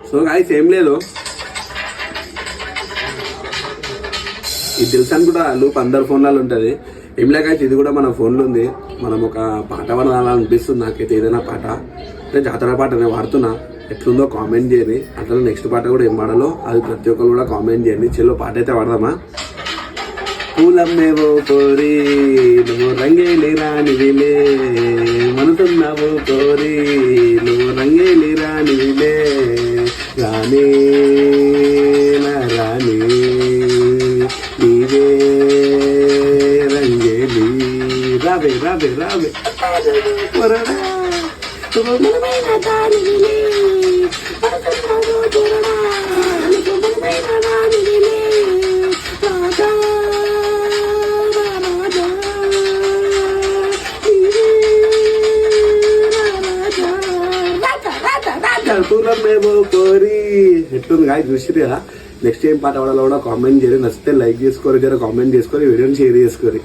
So guys ఏం లేదు, ఇది తెలుసు అనుకుంటా లూప్ అందరి ఫోన్లలో ఉంటుంది. ఏం లేక ఇది కూడా మన ఫోన్లో ఉంది. మనం ఒక పాట పాడాలనిపిస్తుంది నాకైతే, ఏదైనా పాట అంటే జాతర పాట నేను వాడుతున్నా. ఎట్లుందో కామెంట్ చేయండి. అట్లా నెక్స్ట్ పాట కూడా ఏం పాడాలో అది ప్రతి ఒక్కరు కూడా కామెంట్ చేయండి. చెల్లో పాట అయితే వాడదామా? పూలమ్మేవో కోరి నువ్వు రంగేలి రానివిలే, మనసున్నావో కోరి నువ్వు రంగేలి రానివిలే, రానే నా రాణి నీవే రంగేలి, రావే రావే రావే కోరి ఎట్లుంది గాయ చూసిరు కదా. నెక్స్ట్ ఏం పాట పాడాలో కూడా కామెంట్ చేయండి. నచ్చితే లైక్ చేసుకోరు, జర కామెంట్ చేసుకొని వీడియోని షేర్ చేసుకోరు.